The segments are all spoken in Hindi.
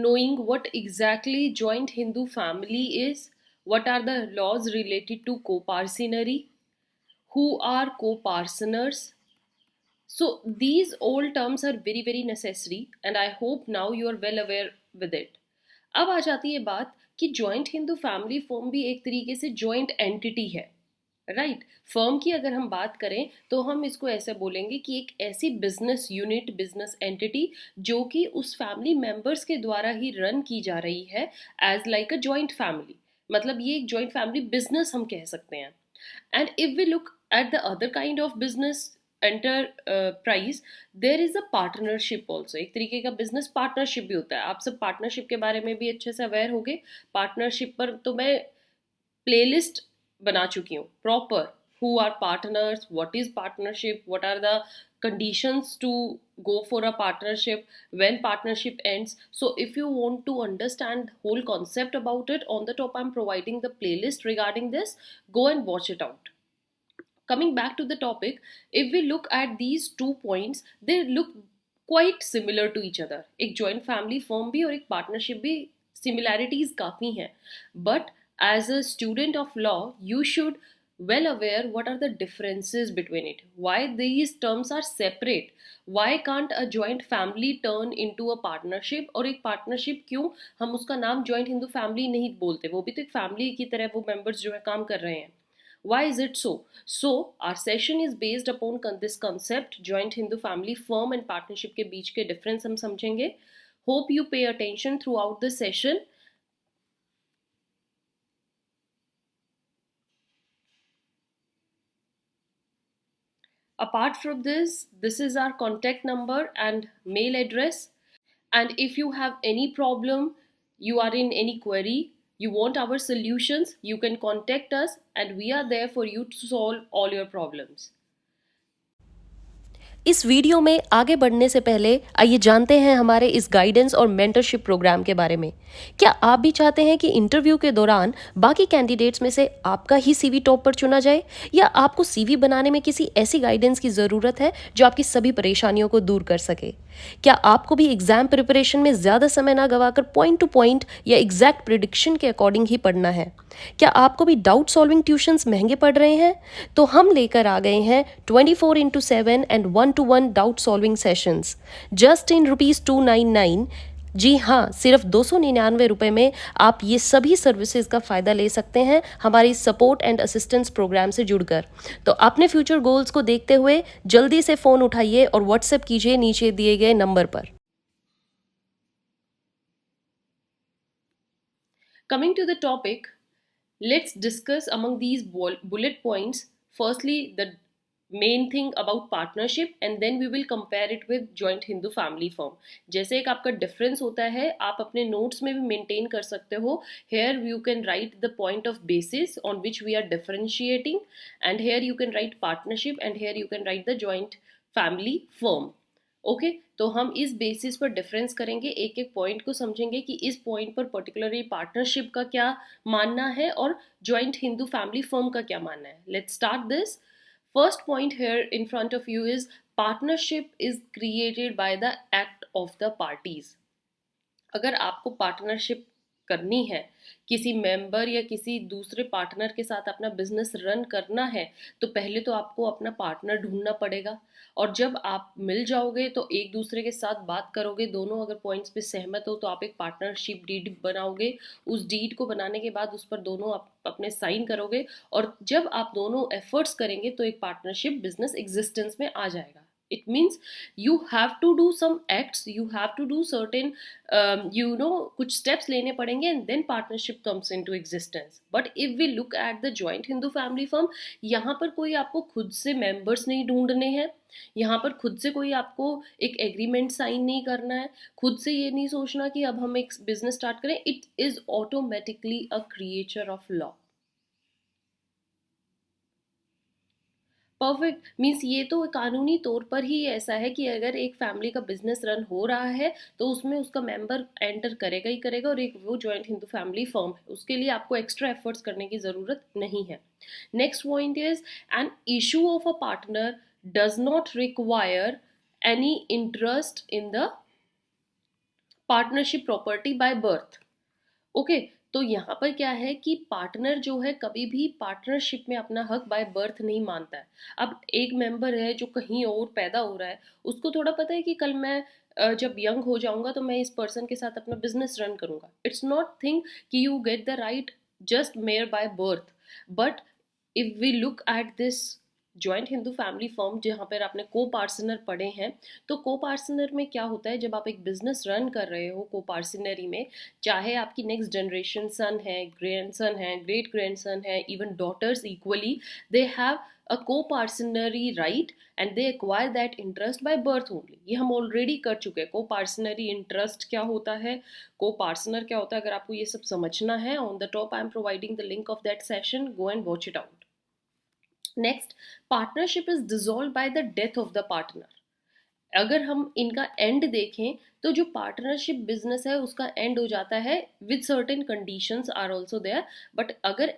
knowing what exactly joint Hindu family is, what are the laws related to co-parcenary, who are co-parceners. So these all terms are very very necessary and I hope now you are well aware with it. अब आ जाती है बात कि जॉइंट हिंदू फैमिली फर्म भी एक तरीके से जॉइंट एंटिटी है, राइट। फर्म की अगर हम बात करें तो हम इसको ऐसे बोलेंगे कि एक ऐसी बिजनेस यूनिट, बिजनेस एंटिटी जो कि उस फैमिली मेंबर्स के द्वारा ही रन की जा रही है as like a joint family. मतलब ये एक जॉइंट फैमिली बिजनेस हम कह सकते हैं। And if we look at the other kind of business enterprise, there is a partnership also. एक तरीके का बिजनेस पार्टनरशिप भी होता है। आप सब पार्टनरशिप के बारे में भी अच्छे से अवेयर होंगे। पार्टनरशिप पर तो मैं प्लेलिस्ट बना चुकी हूँ proper. Who are partners, what is partnership, what are the conditions to go for a partnership, when partnership ends. So if you want to understand whole concept about it, on the top I'm providing the playlist regarding this. Go and watch it out. Coming back to the topic, if we look at these 2 points, they look quite similar to each other. एक joint family firm भी और एक partnership भी similarities काफ़ी हैं, but as a student of law you should well aware what are the differences between it, why these terms are separate, why can't a joint family turn into a partnership, और एक partnership क्यों हम उसका नाम joint hindu family नहीं बोलते, वो भी तो एक family की तरह वो members जो है काम कर रहे हैं। Why is it so? So our session is based upon this concept, joint Hindu family firm and partnership के बीच के difference हम समझेंगे। Hope you pay attention throughout the session. Apart from this, this is our contact number and mail address. And if you have any problem, you are in any query, you want our solutions, you can contact us and we are there for you to solve all your problems. इस वीडियो में आगे बढ़ने से पहले आइए जानते हैं हमारे इस गाइडेंस और मेंटरशिप प्रोग्राम के बारे में। क्या आप भी चाहते हैं कि इंटरव्यू के दौरान बाकी कैंडिडेट्स में से आपका ही सीवी टॉप पर चुना जाए, या आपको सीवी बनाने में किसी ऐसी गाइडेंस की ज़रूरत है जो आपकी सभी परेशानियों को दूर कर सके? क्या आपको भी एग्जाम प्रिपरेशन में ज़्यादा समय ना गवाकर पॉइंट टू पॉइंट या एग्जैक्ट प्रिडिक्शन के अकॉर्डिंग ही पढ़ना है? क्या आपको भी डाउट सॉल्विंग ट्यूशंस महंगे पड़ रहे हैं? तो हम लेकर आ गए हैं 24/7 and 1-to-1 doubt solving sessions just in ₹299। जी हाँ, सिर्फ 299 रुपये में आप ये सभी सर्विसेज का फ़ायदा ले सकते हैं हमारी सपोर्ट एंड असिस्टेंस प्रोग्राम से जुड़कर। तो अपने फ्यूचर गोल्स को देखते हुए जल्दी से फ़ोन उठाइए और व्हाट्सएप कीजिए नीचे दिए गए नंबर पर। Coming to the topic, let's discuss among these bullet points firstly the main thing about partnership and then we will compare it with joint Hindu family firm. जैसे एक आपका डिफरेंस होता है, आप अपने नोट्स में भी मेंटेन कर सकते हो। Here you can write the point of basis on which we are differentiating, and here you can write partnership, and here you can write the joint family firm. Okay, तो हम इस बेसिस पर डिफरेंस करेंगे, एक एक पॉइंट को समझेंगे कि इस पॉइंट पर पर्टिकुलरली पार्टनरशिप का क्या मानना है और जॉइंट हिंदू फैमिली फर्म का क्या मानना है। Let's start this. First point here in front of you is partnership is created by the act of the parties. अगर आपको पार्टनरशिप करनी है, किसी मेंबर या किसी दूसरे पार्टनर के साथ अपना बिजनेस रन करना है, तो पहले तो आपको अपना पार्टनर ढूंढना पड़ेगा। और जब आप मिल जाओगे तो एक दूसरे के साथ बात करोगे, दोनों अगर पॉइंट्स पे सहमत हो तो आप एक पार्टनरशिप डीड बनाओगे। उस डीड को बनाने के बाद उस पर दोनों आप अपने साइन करोगे, और जब आप दोनों एफर्ट्स करेंगे तो एक पार्टनरशिप बिजनेस एग्जिस्टेंस में आ जाएगा। It means you have to do some acts, you have to do certain कुछ steps लेने पड़ेंगे and then partnership comes into existence. But if we look at the joint Hindu family firm, यहाँ पर कोई आपको खुद से members नहीं ढूंढने हैं, यहाँ पर खुद से कोई आपको एक एग्रीमेंट साइन नहीं करना है, खुद से ये नहीं सोचना कि अब हम एक बिजनेस स्टार्ट करें। It is automatically a creature of law. Perfect means ये तो कानूनी तौर पर ही ऐसा है कि अगर एक फैमिली का बिजनेस रन हो रहा है तो उसमें उसका मेंबर एंटर करेगा ही करेगा, और एक वो जॉइंट हिंदू फैमिली फर्म है, उसके लिए आपको एक्स्ट्रा एफर्ट्स करने की ज़रूरत नहीं है। Next point is an issue of a partner does not require any interest in the partnership property by birth. Okay, तो यहाँ पर क्या है कि पार्टनर जो है कभी भी पार्टनरशिप में अपना हक बाय बर्थ नहीं मानता है। अब एक मेंबर है जो कहीं और पैदा हो रहा है, उसको थोड़ा पता है कि कल मैं जब यंग हो जाऊंगा तो मैं इस पर्सन के साथ अपना बिजनेस रन करूंगा। इट्स नॉट थिंग कि you get the right just mere by birth, but if we look at this joint Hindu family form जहाँ पर आपने को पार्सनर पढ़े हैं, तो को पार्सनर में क्या होता है, जब आप एक बिजनेस रन कर रहे हो को पार्सनरी में, चाहे आपकी नेक्स्ट जनरेशन सन है, ग्रैंडसन है, ग्रेट ग्रैंडसन है, even daughters equally, they have a coparcenary right and they acquire that interest by birth only. ये हम ऑलरेडी कर चुके हैं। को पार्सनरी इंटरेस्ट क्या होता है, को पार्सनर क्या होता है, अगर आपको ये सब समझना है, on the top I am providing the link of that session, go and watch it out. Next, partnership is dissolve by the death of the partner. अगर हम इनका एंड देखें तो जो पार्टनरशिप बिजनेस है उसका एंड हो जाता है with certain conditions are also there, but अगर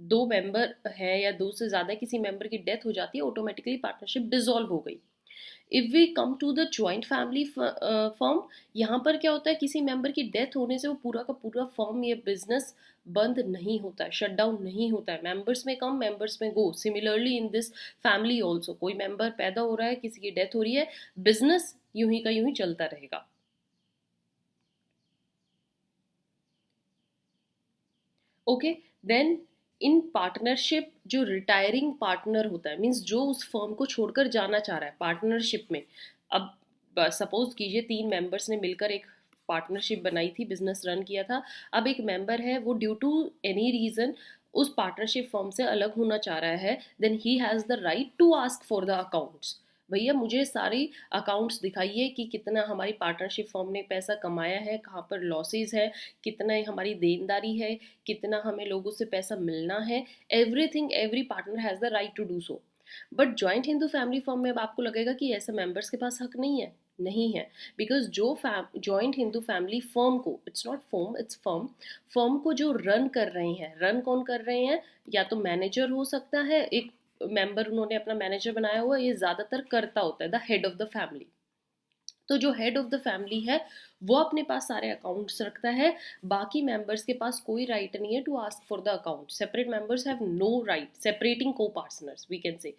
दो मेंबर है या दो से ज्यादा किसी मेंबर की डेथ हो जाती है, ऑटोमेटिकली पार्टनरशिप डिसॉल्व हो गई। If we come to the joint family firm, यहाँ पर क्या होता है, किसी मेंबर की डेथ होने से वो पूरा का पूरा फर्म या बिजनेस बंद नहीं होता है, शट डाउन नहीं होता है। मेंबर्स में कम, मेंबर्स में go. Similarly in this family also, कोई मेंबर पैदा हो रहा है, किसी की डेथ हो रही है, बिजनेस यूं ही का यूं ही चलता रहेगा। ओके, देन इन पार्टनरशिप जो रिटायरिंग पार्टनर होता है, मीन्स जो उस फर्म को छोड़कर जाना चाह रहा है पार्टनरशिप में। अब सपोज कीजिए 3 मेंबर्स ने मिलकर एक पार्टनरशिप बनाई थी, बिजनेस रन किया था। अब एक मेंबर है, वो ड्यू टू एनी रीजन उस पार्टनरशिप फर्म से अलग होना चाह रहा है, then he has the right to ask for the accounts. भैया मुझे सारी अकाउंट्स दिखाइए कि कितना हमारी पार्टनरशिप फर्म ने पैसा कमाया है, कहाँ पर लॉसेज है, कितना हमारी देनदारी है, कितना हमें लोगों से पैसा मिलना है। Everything, every partner has the right to do so. But joint Hindu family firm में अब आपको लगेगा कि ऐसे मेंबर्स के पास हक नहीं है। नहीं है, बिकॉज जो ज्वाइंट हिंदू फैमिली फर्म को, it's not firm it's firm, firm को जो रन कर रहे हैं, रन कौन कर रहे हैं, या तो मैनेजर हो सकता है, एक मेंबर उन्होंने अपना मैनेजर बनाया हुआ, ये ज्यादातर करता होता है the head of the family. तो जो हेड ऑफ द फैमिली है वो अपने पास सारे अकाउंट्स रखता है, बाकी मेंबर्स के पास कोई राइट नहीं है to ask for the account. Separate members have no right, separating co partners we can say.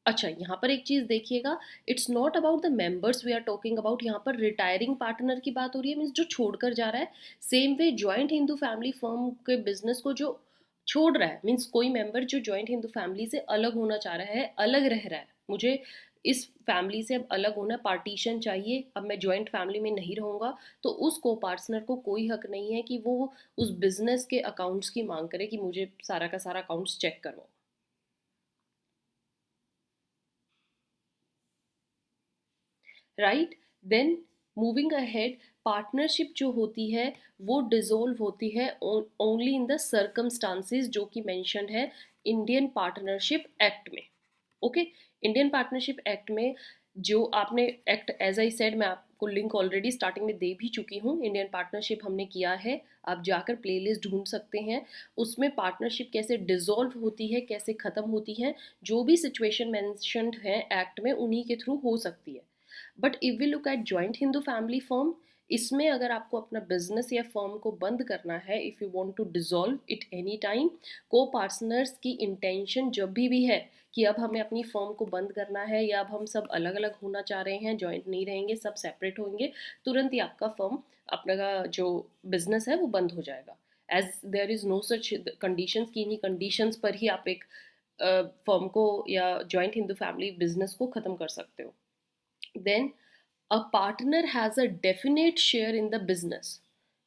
अच्छा, यहाँ पर एक चीज देखिएगा, it's not about the members we are talking about, यहाँ पर रिटायरिंग पार्टनर की बात हो रही है, मीन्स जो छोड़कर जा रहा है। Same way joint Hindu family firm के बिजनेस को जो छोड़ रहा है, मीन्स कोई मेंबर जो ज्वाइंट हिंदू फैमिली से अलग होना चाह रहा है, अलग रह रहा है, मुझे इस फैमिली से अब अलग होना, पार्टीशन चाहिए, अब मैं ज्वाइंट फैमिली में नहीं रहूंगा, तो उस को पार्टनर को कोई हक नहीं है कि वो उस बिजनेस के अकाउंट्स की मांग करे कि मुझे सारा का सारा अकाउंट्स चेक करो। Right, then moving ahead, partnership जो होती है वो डिसॉल्व होती है ओनली इन द सर्कमस्टांसेस जो कि मेंशन्ड है इंडियन पार्टनरशिप एक्ट में। ओके, इंडियन पार्टनरशिप एक्ट में जो आपने एक्ट, एज आई सेड, मैं आपको लिंक ऑलरेडी स्टार्टिंग में दे भी चुकी हूँ, इंडियन पार्टनरशिप हमने किया है, आप जाकर प्लेलिस्ट ढूंढ सकते हैं। उसमें पार्टनरशिप कैसे डिसॉल्व होती है, कैसे ख़त्म होती है, जो भी सिचुएशन मेंशन्ड है एक्ट में, उन्हीं के थ्रू हो सकती है। But if we look at joint Hindu family firm, इसमें अगर आपको अपना बिजनेस या फर्म को बंद करना है, if you want to dissolve it any time, co partners की इंटेंशन जब भी है कि अब हमें अपनी फर्म को बंद करना है या अब हम सब अलग अलग होना चाह रहे हैं, जॉइंट नहीं रहेंगे, सब सेपरेट होंगे, तुरंत ही आपका फर्म, अपना जो बिजनेस है वो बंद हो जाएगा। As there is no such conditions कि इन्हीं कंडीशंस पर ही आप एक फर्म को या जॉइंट हिंदू फैमिली बिजनेस को ख़त्म कर सकते हो। Then a partner has a definite share in the business.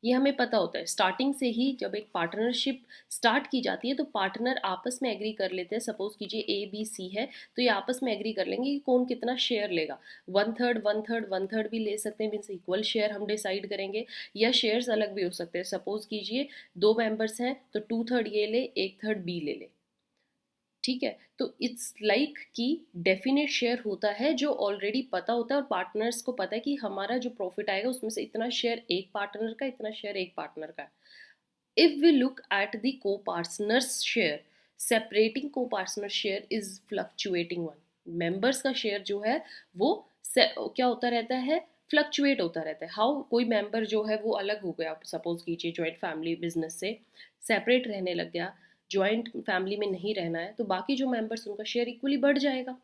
ये हमें पता होता है स्टार्टिंग से ही, जब एक पार्टनरशिप स्टार्ट की जाती है तो पार्टनर आपस में एग्री कर लेते हैं। सपोज कीजिए ए बी सी है, तो ये आपस में एग्री कर लेंगे कि कौन कितना शेयर लेगा। 1/3 1/3 1/3 भी ले सकते हैं, मीन्स इक्वल शेयर हम डिसाइड करेंगे, या शेयर्स अलग भी हो सकते हैं। सपोज कीजिए 2 मेंबर्स हैं तो 2/3 ये ले, 1/3 बी ले ले, ठीक है। तो इट्स लाइक कि डेफिनेट शेयर होता है जो ऑलरेडी पता होता है, और पार्टनर्स को पता है कि हमारा जो प्रॉफिट आएगा उसमें से इतना शेयर एक पार्टनर का, इतना शेयर एक पार्टनर का। If we look at the co partners share, separating co partner share is fluctuating one. Members का शेयर जो है वो क्या होता रहता है, फ्लक्चुएट होता रहता है। हाउ, कोई मेंबर जो है वो अलग हो गया, सपोज कीजिए जॉइंट फैमिली बिजनेस से सेपरेट रहने लग गया, जॉइंट फैमिली में नहीं रहना है, तो बाकी जो मेंबर्स उनका शेयर इक्वली बढ़ जाएगा।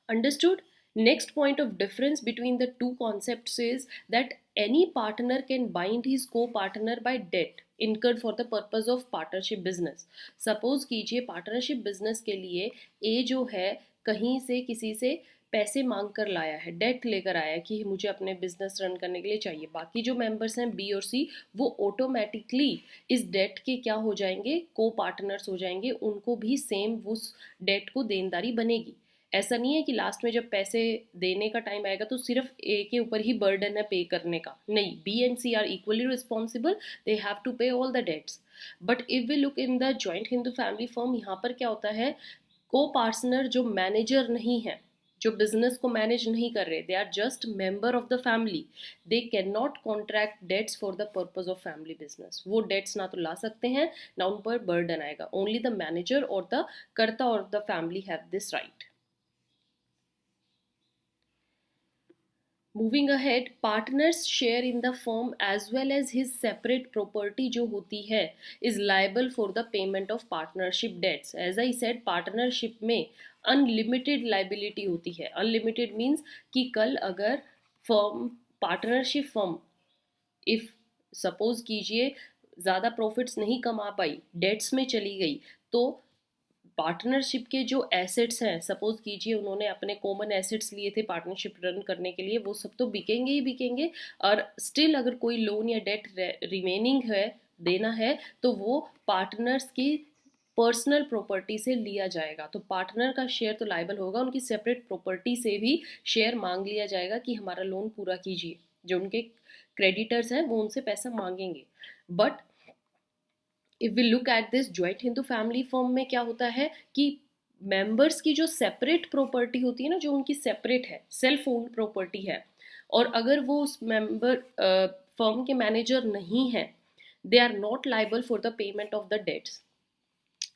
Understood? Next point of difference between the two concepts is that any partner can bind his co-partner by debt incurred for the purpose of partnership business. Suppose कीजिए पार्टनरशिप बिजनेस के लिए ए जो है कहीं से किसी से पैसे मांग कर लाया है, डेट लेकर आया है कि मुझे अपने बिजनेस रन करने के लिए चाहिए। बाकी जो मेंबर्स हैं बी और सी, वो ऑटोमेटिकली इस डेट के क्या हो जाएंगे, को पार्टनर्स हो जाएंगे, उनको भी सेम उस डेट को देनदारी बनेगी। ऐसा नहीं है कि लास्ट में जब पैसे देने का टाइम आएगा तो सिर्फ ए के ऊपर ही बर्डन है पे करने का, नहीं, B and C are equally responsible, they have to pay all the debts. But if we look in the joint Hindu family firm, यहाँ पर क्या होता है, को पार्टनर जो मैनेजर नहीं है, जो बिजनेस को मैनेज नहीं कर रहे, they are just member of the family, they can not contract debts for the purpose of family business. वो डेट्स ना तो ला सकते हैं, ना उन पर बर्डन आएगा। ओनली द मैनेजर और द कर्ता और the family have this right. Moving ahead, partners share in the firm as well as his separate property जो होती है is liable for the payment of partnership debts. As I said, partnership में अनलिमिटेड लाइबिलिटी होती है। अनलिमिटेड मीन्स कि कल अगर firm, partnership firm, if suppose कीजिए ज़्यादा प्रॉफिट्स नहीं कमा पाई, डेट्स में चली गई, तो पार्टनरशिप के जो एसेट्स हैं, सपोज कीजिए उन्होंने अपने कॉमन एसेट्स लिए थे पार्टनरशिप रन करने के लिए, वो सब तो बिकेंगे ही बिकेंगे, और स्टिल अगर कोई लोन या डेट रिमेनिंग है, देना है, तो वो पार्टनर्स की पर्सनल प्रॉपर्टी से लिया जाएगा। तो पार्टनर का शेयर तो लायबल होगा, उनकी सेपरेट प्रॉपर्टी से भी शेयर मांग लिया जाएगा कि हमारा लोन पूरा कीजिए। जो उनके क्रेडिटर्स हैं वो उनसे पैसा मांगेंगे। But if we look at this joint Hindu family firm में क्या होता है कि मेंबर्स की जो सेपरेट प्रॉपर्टी होती है ना, जो उनकी सेपरेट है, सेल्फ ओन्ड प्रॉपर्टी है, और अगर वो उस मेंबर फर्म के मैनेजर नहीं है, they are not liable for the payment of the debts.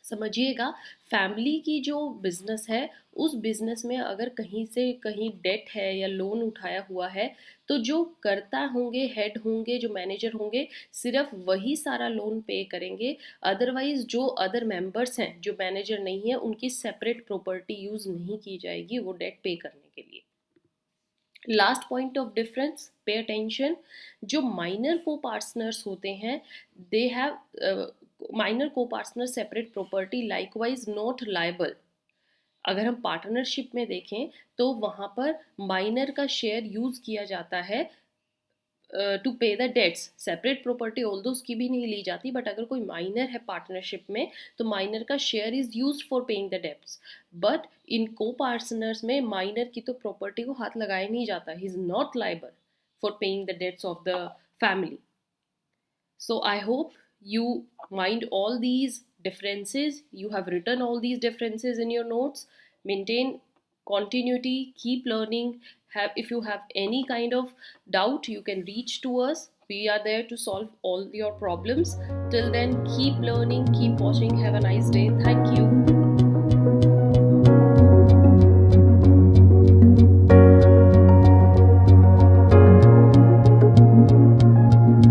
समझिएगा, फैमिली की जो बिजनेस है, उस बिजनेस में अगर कहीं से कहीं डेट है या लोन उठाया हुआ है, तो जो कर्ता होंगे, हेड होंगे, जो मैनेजर होंगे, सिर्फ वही सारा लोन पे करेंगे। अदरवाइज जो अदर मेंबर्स हैं, जो मैनेजर नहीं है, उनकी सेपरेट प्रॉपर्टी यूज नहीं की जाएगी वो डेट पे करने के लिए। Last point of difference, pay attention, जो माइनर को पार्टनर्स होते हैं, दे हैव माइनर को partner separate property likewise not liable. अगर हम पार्टनरशिप में देखें तो वहाँ पर माइनर का शेयर यूज किया जाता है to pay the debts. Separate property although उसकी भी नहीं ली जाती, बट अगर कोई माइनर है पार्टनरशिप में तो माइनर का share is use for paying the debts. But in co partners में माइनर की तो प्रॉपर्टी को हाथ लगाया नहीं जाता, he is not liable for paying the debts of the family. So I hope you mind all these differences. You have written all these differences in your notes. Maintain continuity, keep learning. If you have any kind of doubt, you can reach to us. We are there to solve all your problems. Till then, keep learning, keep watching. Have a nice day. Thank you.